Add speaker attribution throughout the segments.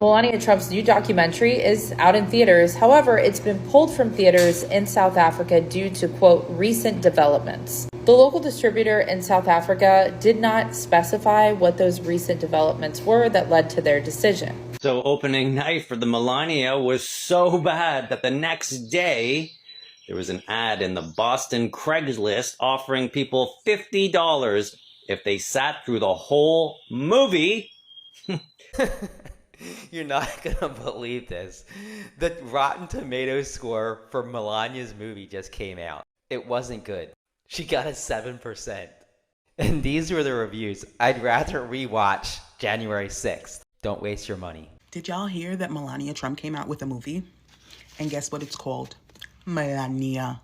Speaker 1: Melania Trump's new documentary is out in theaters. However, it's been pulled from theaters in South Africa due to, quote, recent developments. The local distributor in South Africa did not specify what those recent developments were that led to their decision.
Speaker 2: So opening night for the Melania was so bad that the next day there was an ad in the Boston Craigslist offering people $50 if they sat through the whole movie.
Speaker 3: You're not gonna believe this. The Rotten Tomatoes score for Melania's movie just came out. It wasn't good. She got a 7%. And these were the reviews. I'd rather rewatch January 6th. Don't waste your money.
Speaker 4: Did y'all hear that Melania Trump came out with a movie? And guess what it's called? Melania.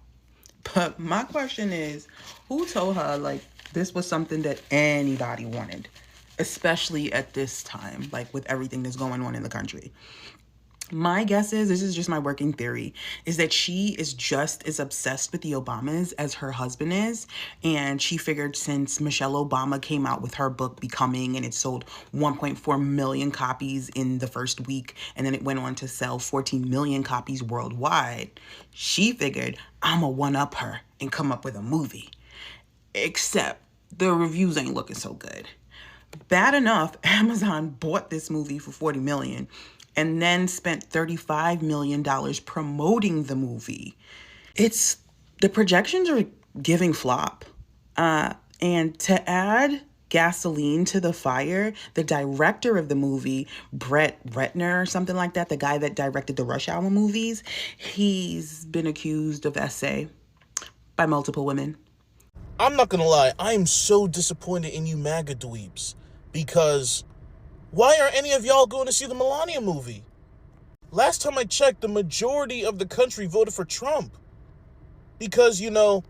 Speaker 4: But my question is, who told her, this was something that anybody wanted? Especially at this time, with everything that's going on in the country. My guess is, this is just my working theory, is that she is just as obsessed with the Obamas as her husband is. And she figured since Michelle Obama came out with her book Becoming, and it sold 1.4 million copies in the first week, and then it went on to sell 14 million copies worldwide, she figured, I'm gonna one-up her and come up with a movie. Except the reviews ain't looking so good. Bad enough, Amazon bought this movie for $40 million and then spent $35 million promoting the movie. The projections are giving flop. And to add gasoline to the fire, the director of the movie, Brett Ratner or something like that, the guy that directed the Rush Hour movies, he's been accused of essay by multiple women.
Speaker 5: I'm not gonna lie, I am so disappointed in you MAGA dweebs. Because why aren't any of y'all going to see the Melania movie? Last time I checked, the majority of the country voted for Trump. Because, y'all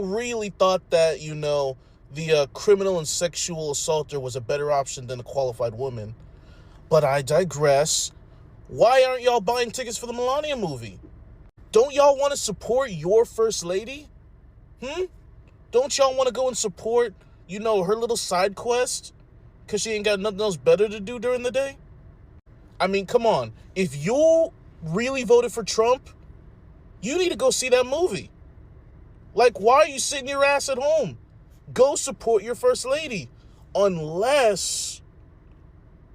Speaker 5: really thought that, the criminal and sexual assaulter was a better option than a qualified woman. But I digress. Why aren't y'all buying tickets for the Melania movie? Don't y'all want to support your first lady? Don't y'all want to go and support, her little side quest? Because she ain't got nothing else better to do during the day? I mean, come on. If you really voted for Trump, you need to go see that movie. Why are you sitting your ass at home? Go support your first lady. Unless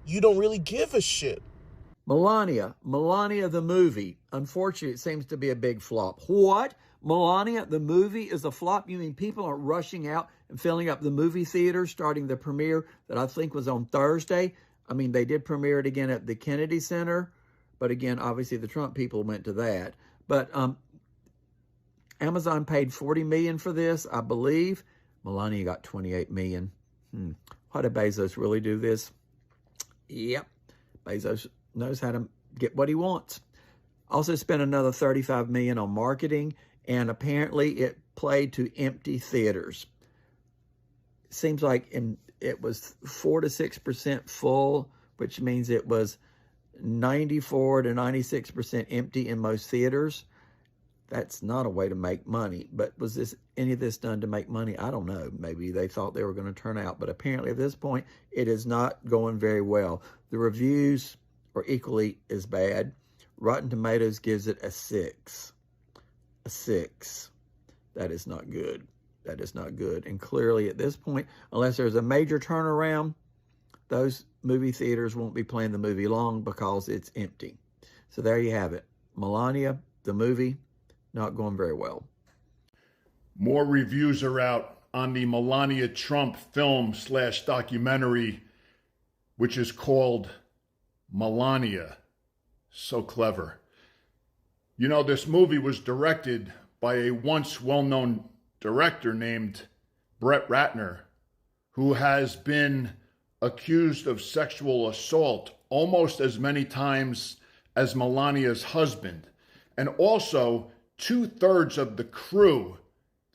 Speaker 5: you don't really give a shit.
Speaker 6: Melania the movie. Unfortunately, it seems to be a big flop. What? Melania the movie is a flop? You mean people are rushing out and filling up the movie theater, starting the premiere that I think was on Thursday? I mean, they did premiere it again at the Kennedy Center, but again, obviously the Trump people went to that. But Amazon paid $40 million for this, I believe. Melania got $28 million. Why did Bezos really do this? Yep, Bezos knows how to get what he wants. Also spent another $35 million on marketing, and apparently it played to empty theaters. Seems like it was 4 to 6% full, which means it was 94 to 96% empty in most theaters. That's not a way to make money. But was any of this done to make money? I don't know. Maybe they thought they were going to turn out. But apparently at this point, it is not going very well. The reviews are equally as bad. Rotten Tomatoes gives it a 6. A 6. That is not good. That is not good. And clearly at this point, unless there's a major turnaround, those movie theaters won't be playing the movie long because it's empty. So there you have it. Melania, the movie, not going very well.
Speaker 7: More reviews are out on the Melania Trump film/documentary, which is called Melania. So clever. This movie was directed by a once well-known director named Brett Ratner, who has been accused of sexual assault almost as many times as Melania's husband. And also, 2/3 of the crew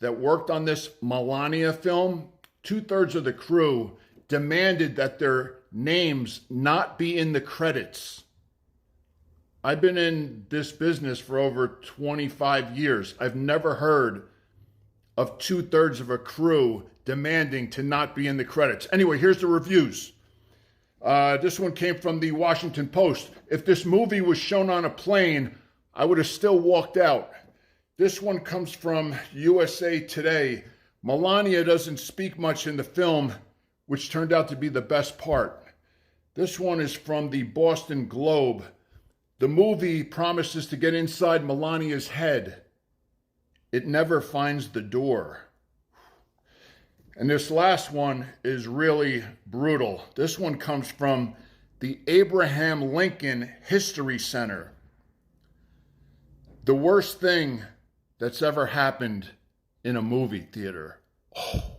Speaker 7: that worked on this Melania film, 2/3 of the crew demanded that their names not be in the credits. I've been in this business for over 25 years. I've never heard of 2/3 of a crew demanding to not be in the credits. Anyway, here's the reviews. This one came from the Washington Post. If this movie was shown on a plane, I would have still walked out. This one comes from USA Today. Melania doesn't speak much in the film, which turned out to be the best part. This one is from the Boston Globe. The movie promises to get inside Melania's head. It never finds the door. And this last one is really brutal. This one comes from the Abraham Lincoln History Center. The worst thing that's ever happened in a movie theater. Oh,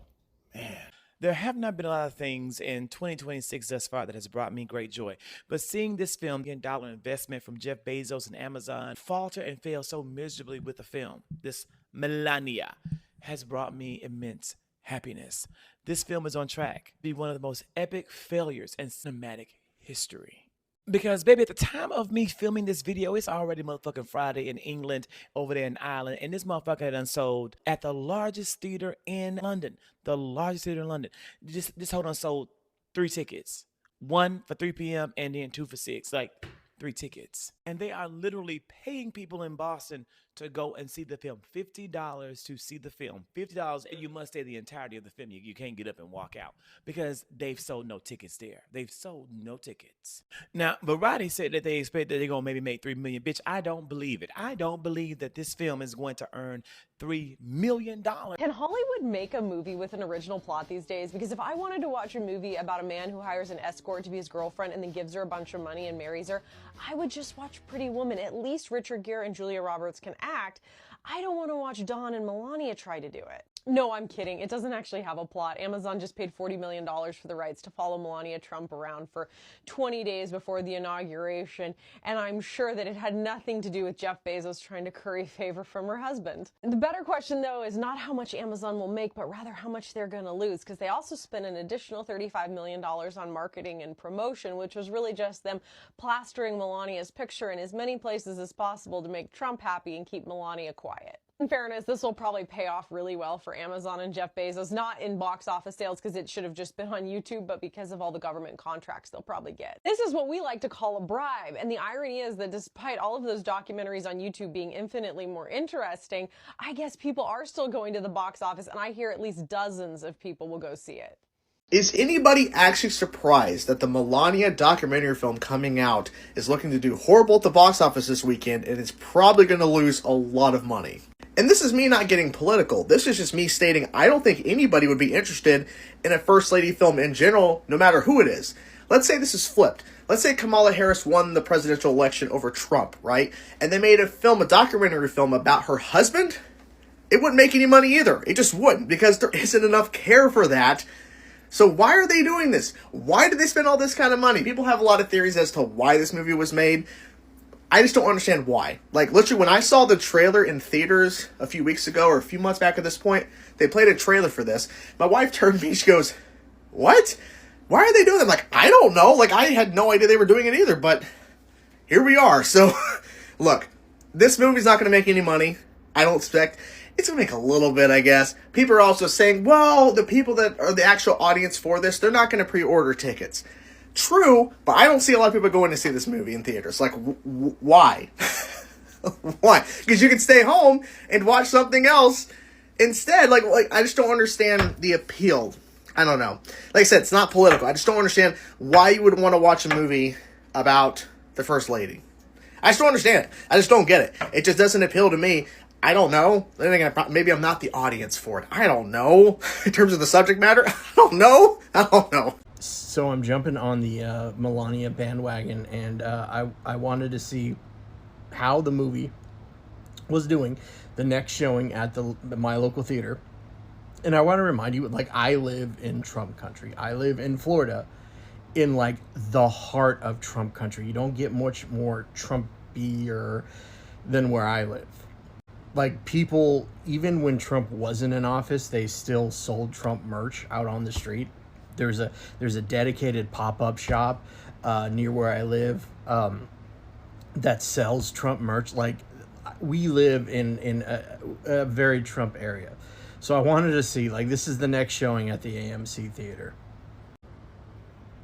Speaker 7: man.
Speaker 8: There have not been a lot of things in 2026 thus far that has brought me great joy. But seeing this film, $1 investment from Jeff Bezos and Amazon, falter and fail so miserably with the film, this Melania, has brought me immense happiness. This film is on track to be one of the most epic failures in cinematic history. Because, baby, at the time of me filming this video, it's already motherfucking Friday in England, over there in Ireland, and this motherfucker had unsold at the largest theater in London. The largest theater in London. This hold on sold 3 tickets. 1 for 3 p.m. and then 2 for 6. Like, 3 tickets. And they are literally paying people in Boston to go and see the film. $50 to see the film. $50, and you must stay the entirety of the film. You can't get up and walk out because they've sold no tickets there. They've sold no tickets. Now, Variety said that they expect that they're going to maybe make $3 million. Bitch, I don't believe it. I don't believe that this film is going to earn $3 million.
Speaker 9: Can Hollywood make a movie with an original plot these days? Because if I wanted to watch a movie about a man who hires an escort to be his girlfriend and then gives her a bunch of money and marries her, I would just watch Pretty Woman. At least Richard Gere and Julia Roberts can act. I don't want to watch Dawn and Melania try to do it. No, I'm kidding. It doesn't actually have a plot. Amazon just paid $40 million for the rights to follow Melania Trump around for 20 days before the inauguration, and I'm sure that it had nothing to do with Jeff Bezos trying to curry favor from her husband. The better question, though, is not how much Amazon will make, but rather how much they're going to lose, because they also spent an additional $35 million on marketing and promotion, which was really just them plastering Melania's picture in as many places as possible to make Trump happy and keep Melania quiet. In fairness, this will probably pay off really well for Amazon and Jeff Bezos, not in box office sales because it should have just been on YouTube, but because of all the government contracts they'll probably get. This is what we like to call a bribe, and the irony is that despite all of those documentaries on YouTube being infinitely more interesting, I guess people are still going to the box office, and I hear at least dozens of people will go see it.
Speaker 10: Is anybody actually surprised that the Melania documentary film coming out is looking to do horrible at the box office this weekend and is probably going to lose a lot of money? And this is me not getting political. This is just me stating I don't think anybody would be interested in a First Lady film in general, no matter who it is. Let's say this is flipped. Let's say Kamala Harris won the presidential election over Trump, right? And they made a documentary film about her husband. It wouldn't make any money either. It just wouldn't, because there isn't enough care for that. So why are they doing this? Why did they spend all this kind of money? People have a lot of theories as to why this movie was made. I just don't understand why. Like, literally, when I saw the trailer in theaters a few weeks ago, or a few months back at this point, they played a trailer for this. My wife turned to me, she goes, "What? Why are they doing that?" I'm like, I don't know. Like, I had no idea they were doing it either, but here we are. So, look, this movie's not going to make any money. I don't expect. It's going to make a little bit, I guess. People are also saying, well, the people that are the actual audience for this, they're not going to pre-order tickets. True, but I don't see a lot of people going to see this movie in theaters. Like, why? Why? Because you can stay home and watch something else instead. Like, I just don't understand the appeal. I don't know. Like I said, it's not political. I just don't understand why you would want to watch a movie about the First Lady. I just don't understand it. I just don't get it. It just doesn't appeal to me. I don't know. Maybe I'm not the audience for it. I don't know. In terms of the subject matter, I don't know.
Speaker 11: So I'm jumping on the Melania bandwagon, and I wanted to see how the movie was doing the next showing at my local theater. And I want to remind you, like, I live in Trump country. I live in Florida, in like the heart of Trump country. You don't get much more Trumpier than where I live. Like, people, even when Trump wasn't in office, they still sold Trump merch out on the street. There's a dedicated pop-up shop near where I live that sells Trump merch. Like, we live in a very Trump area. So I wanted to see, like, this is the next showing at the AMC Theater.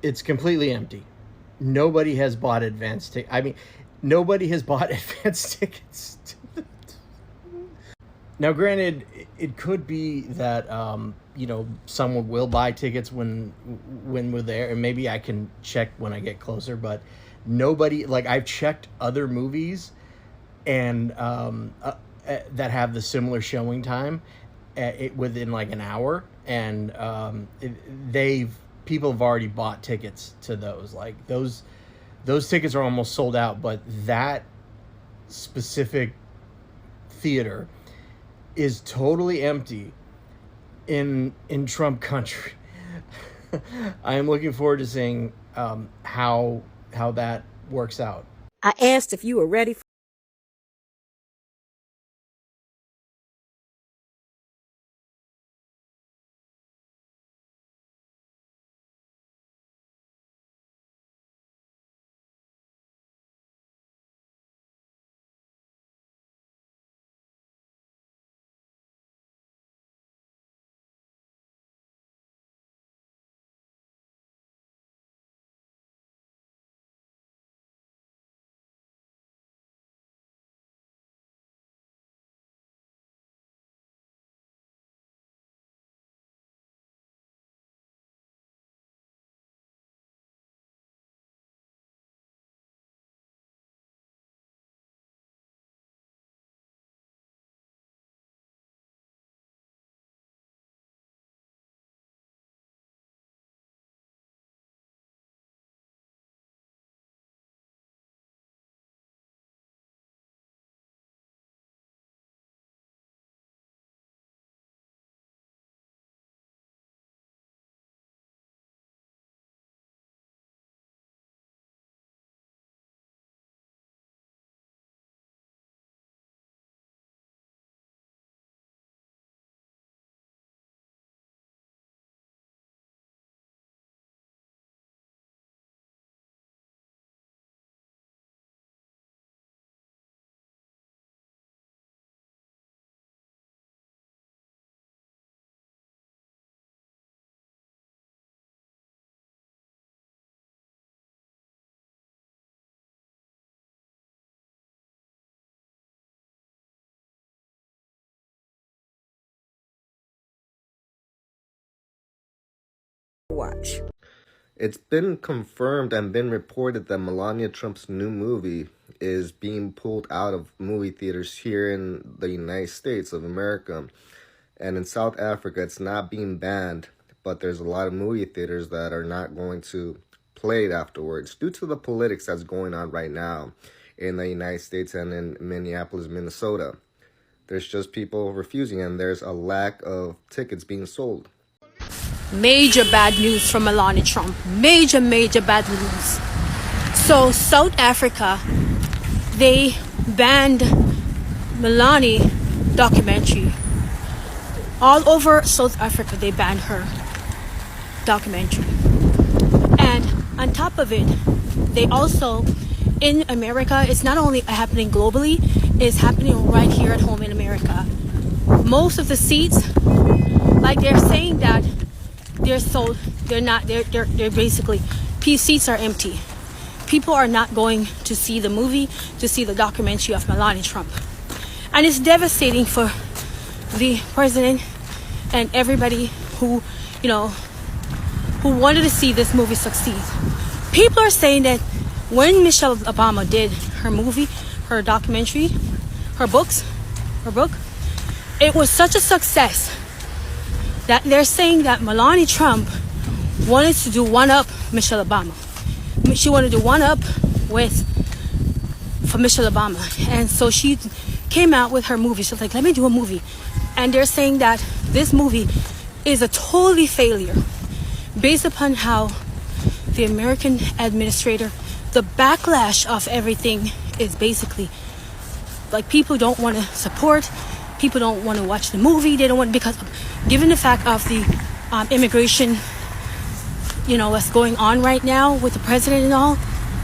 Speaker 11: it's completely empty. Nobody has bought advanced tickets. I mean, nobody has bought advanced tickets. Now, granted, it could be that someone will buy tickets when we're there, and maybe I can check when I get closer. But nobody, like, I've checked other movies and that have the similar showing time, within like an hour, and people have already bought tickets to those. Like those tickets are almost sold out, but that specific theater is totally empty in Trump country. I am looking forward to seeing how that works out.
Speaker 12: I asked if you were ready for watch.
Speaker 13: It's been confirmed and been reported that Melania Trump's new movie is being pulled out of movie theaters here in the United States of America. And in South Africa, it's not being banned, but there's a lot of movie theaters that are not going to play it afterwards due to the politics that's going on right now in the United States and in Minneapolis, Minnesota. There's just people refusing, and there's a lack of tickets being sold.
Speaker 12: Major bad news from Melania Trump. Major bad news. So South Africa, they banned Melania documentary. All over South Africa, they banned her documentary. And on top of it, they also, in America, it's not only happening globally, it's happening right here at home in America. Most of the seats, like they're saying that they're sold, they're basically, seats are empty. People are not going to see the movie, to see the documentary of Melania Trump. And it's devastating for the president and everybody who wanted to see this movie succeed. People are saying that when Michelle Obama did her movie, her documentary, her book, it was such a success that they're saying that Melania Trump wanted to do one-up Michelle Obama. She wanted to do one-up for Michelle Obama. And so she came out with her movie. She was like, let me do a movie. And they're saying that this movie is a totally failure based upon how the American administrator, the backlash of everything is basically like people don't want to support, people don't want to watch the movie, they don't want, because given the fact of the immigration, what's going on right now with the president and all,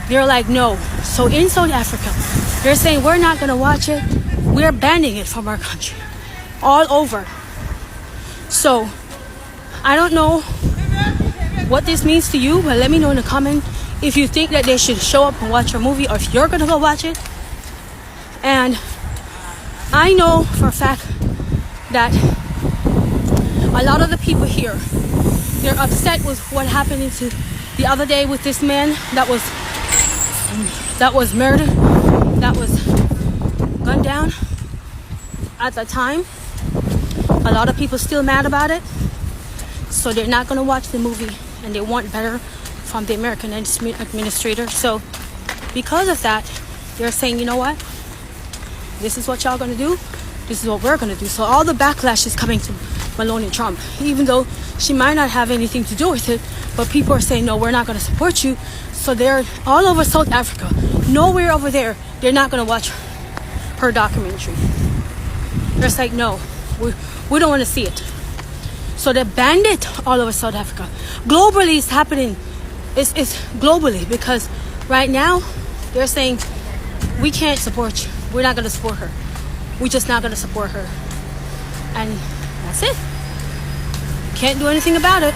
Speaker 12: they're like, no. So in South Africa, they're saying we're not going to watch it, we're banning it from our country, all over. So I don't know what this means to you, but let me know in the comment if you think that they should show up and watch your movie, or if you're gonna go watch it. And I know for a fact that a lot of the people here, they're upset with what happened the other day with this man that was murdered, that was gunned down at the time. A lot of people still mad about it, so they're not going to watch the movie, and they want better from the American administrator. So because of that, they're saying, you know what, this is what y'all going to do, this is what we're going to do. So all the backlash is coming to Melania Trump, even though she might not have anything to do with it, but people are saying, no, we're not going to support you. So they're all over South Africa, nowhere over there, they're not going to watch her documentary. They're just like, no, we don't want to see it. So they banned it all over South Africa. Globally, it's happening. It's globally, because right now they're saying, we can't support you. We're not going to support her. We're just not going to support her. And that's it. Can't do anything about it.